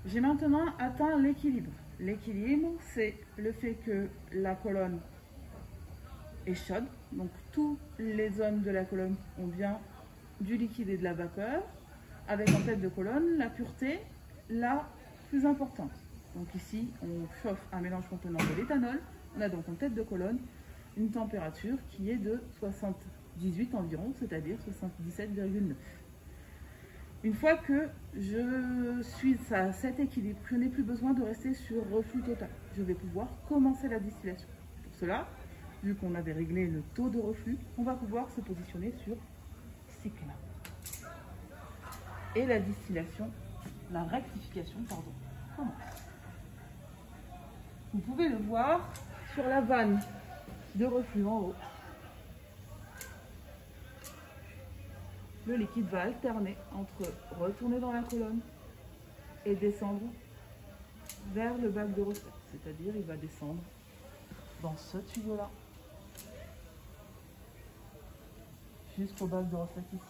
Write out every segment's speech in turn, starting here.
J'ai maintenant atteint l'équilibre. L'équilibre, c'est le fait que la colonne est chaude, donc toutes les zones de la colonne ont bien du liquide et de la vapeur, avec en tête de colonne la pureté la plus importante. Donc ici, on chauffe un mélange contenant de l'éthanol, on a donc en tête de colonne une température qui est de 78 environ, c'est-à-dire 77,9. Une fois que je suis à cet équilibre, je n'ai plus besoin de rester sur reflux total. Je vais pouvoir commencer la distillation. Pour cela, vu qu'on avait réglé le taux de reflux, on va pouvoir se positionner sur cycle. Et la distillation, la rectification, pardon, commence. Vous pouvez le voir sur la vanne de reflux en haut. Le liquide va alterner entre retourner dans la colonne et descendre vers le bac de recette. C'est-à-dire, il va descendre dans ce tuyau-là jusqu'au bac de recette ici.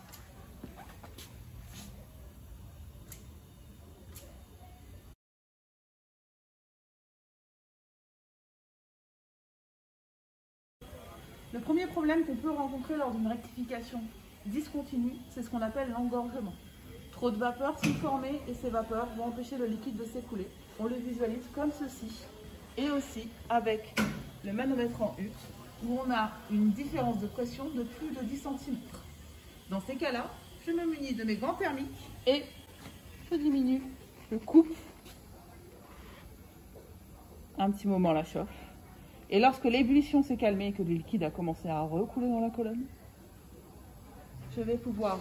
Le premier problème qu'on peut rencontrer lors d'une rectification discontinue, c'est ce qu'on appelle l'engorgement. Trop de vapeurs sont formées et ces vapeurs vont empêcher le liquide de s'écouler. On le visualise comme ceci, et aussi avec le manomètre en U, où on a une différence de pression de plus de 10 cm. Dans ces cas-là, je me munis de mes gants thermiques et je diminue, je coupe un petit moment la chauffe. Et lorsque l'ébullition s'est calmée et que le liquide a commencé à recouler dans la colonne, je vais pouvoir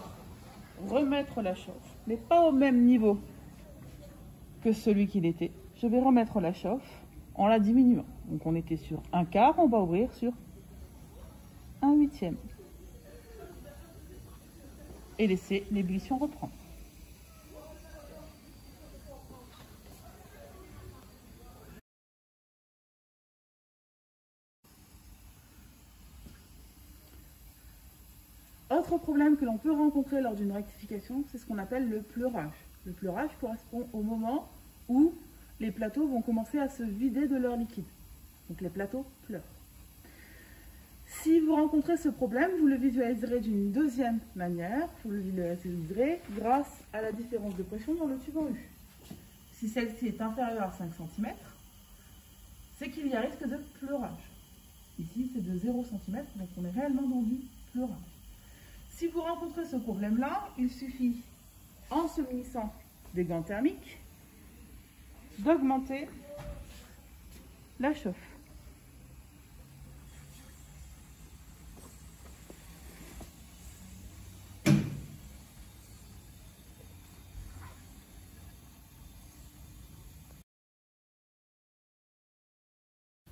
remettre la chauffe, mais pas au même niveau que celui qu'il était. Je vais remettre la chauffe en la diminuant. Donc on était sur 1/4, on va ouvrir sur 1/8. Et laisser l'ébullition reprendre. Autre problème que l'on peut rencontrer lors d'une rectification, c'est ce qu'on appelle le pleurage. Le pleurage correspond au moment où les plateaux vont commencer à se vider de leur liquide. Donc les plateaux pleurent. Si vous rencontrez ce problème, vous le visualiserez d'une deuxième manière. Vous le visualiserez grâce à la différence de pression dans le tube en U. Si celle-ci est inférieure à 5 cm, c'est qu'il y a risque de pleurage. Ici, c'est de 0 cm, donc on est réellement dans du pleurage. Si vous rencontrez ce problème-là, il suffit, en se munissant des gants thermiques, d'augmenter la chauffe.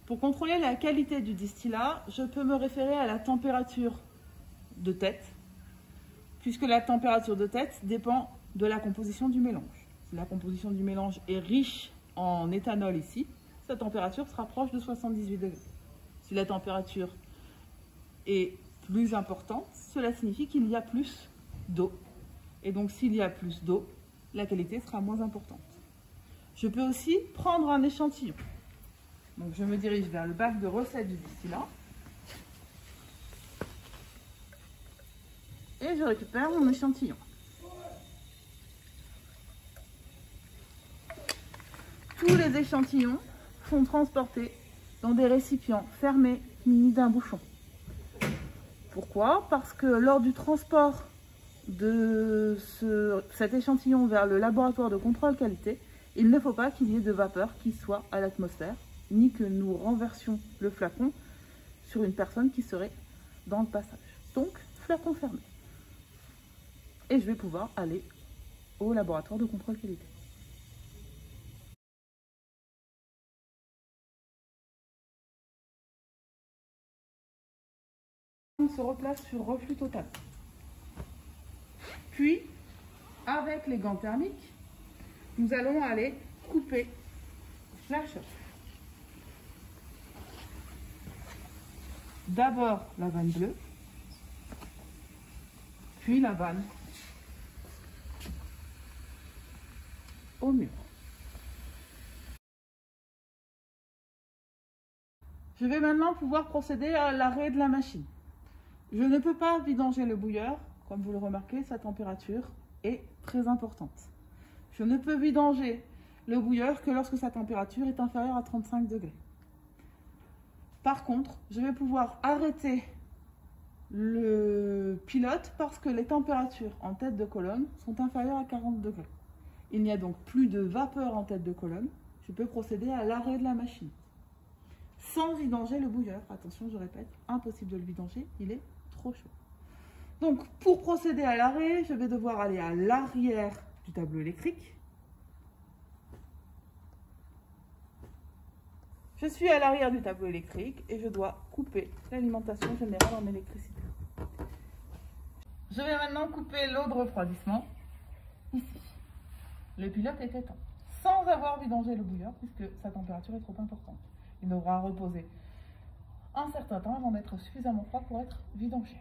Pour contrôler la qualité du distillat, je peux me référer à la température de tête, puisque la température de tête dépend de la composition du mélange. Si la composition du mélange est riche en éthanol ici, sa température sera proche de 78 degrés. Si la température est plus importante, cela signifie qu'il y a plus d'eau. Et donc s'il y a plus d'eau, la qualité sera moins importante. Je peux aussi prendre un échantillon. Donc je me dirige vers le bac de recette du distillat. Et je récupère mon échantillon. Tous les échantillons sont transportés dans des récipients fermés munis d'un bouchon. Pourquoi? Parce que lors du transport de cet échantillon vers le laboratoire de contrôle qualité, il ne faut pas qu'il y ait de vapeur qui soit à l'atmosphère, ni que nous renversions le flacon sur une personne qui serait dans le passage. Donc, flacon fermé. Et je vais pouvoir aller au laboratoire de contrôle qualité. On se replace sur reflux total. Puis, avec les gants thermiques, nous allons aller couper la chauffe. D'abord la vanne bleue, puis la vanne au mur. Je vais maintenant pouvoir procéder à l'arrêt de la machine. Je ne peux pas vidanger le bouilleur. Comme vous le remarquez, sa température est très importante. Je ne peux vidanger le bouilleur que lorsque sa température est inférieure à 35 degrés. Par contre, je vais pouvoir arrêter le pilote parce que les températures en tête de colonne sont inférieures à 40 degrés. Il n'y a donc plus de vapeur en tête de colonne. Je peux procéder à l'arrêt de la machine sans vidanger le bouilleur. Attention, je répète, impossible de le vidanger, il est trop chaud. Donc, pour procéder à l'arrêt, je vais devoir aller à l'arrière du tableau électrique. Je suis à l'arrière du tableau électrique et je dois couper l'alimentation générale en électricité. Je vais maintenant couper l'eau de refroidissement, ici. Le pilote est éteint, sans avoir vidangé le bouilleur, puisque sa température est trop importante. Il devra reposer un certain temps avant d'être suffisamment froid pour être vidangé.